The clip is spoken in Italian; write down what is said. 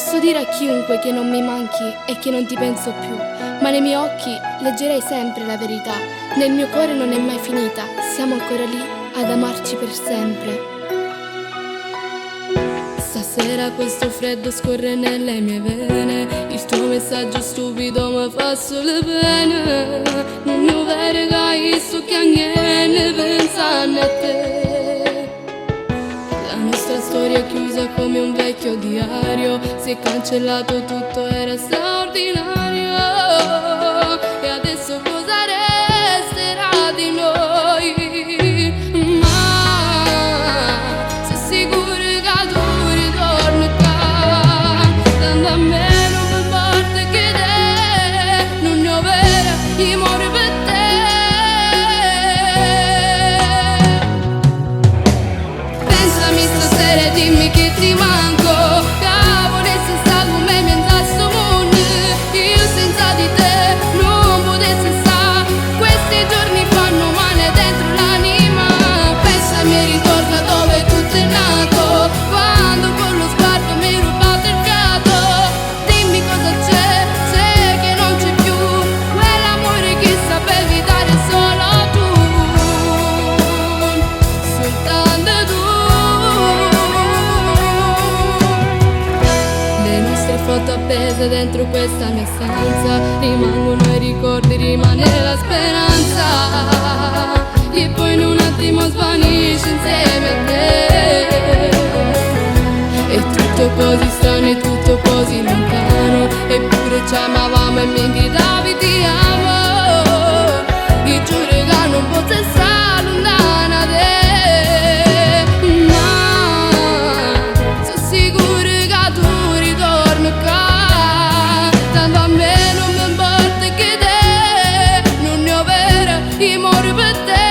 Posso dire a chiunque che non mi manchi e che non ti penso più, ma nei miei occhi leggerei sempre la verità. Nel mio cuore non è mai finita, siamo ancora lì ad amarci per sempre. Stasera questo freddo scorre nelle mie vene, il tuo messaggio stupido mi fa solo bene. Non mi vergai su che ne pensano a te. La nostra storia è chiusa come un vecchio diario, si è cancellato tutto, era straordinario. E adesso cosa resterà di noi? Ma sei sicuro che tu ritorni qua? Tanto a me non mi importa che te non ne ho vera, io muore per te. Pensami stasera e dimmi che ti manco, che volessi stare con me mentre sto mondo. Io senza di te non potessi stare, questi giorni fanno male dentro l'anima. Pensami e ritorna dove tutto è nato, quando con lo sguardo mi hai rubato il fiato. Dimmi cosa c'è, se che non c'è più quell'amore che sapevi dare solo tu, soltanto tu. Le nostre foto appese dentro questa mia stanza, rimangono i ricordi, rimane la speranza, e poi in un attimo svanisce insieme a te. È tutto così strano, è tutto così lontano, eppure ci amavamo e mi gridavi ti amo. Io giuro che non posso stare lontana da te, ma sono sicura che tu ritorni qua. Tanto a me non mi importa che te non ne ho vera, io muore per te.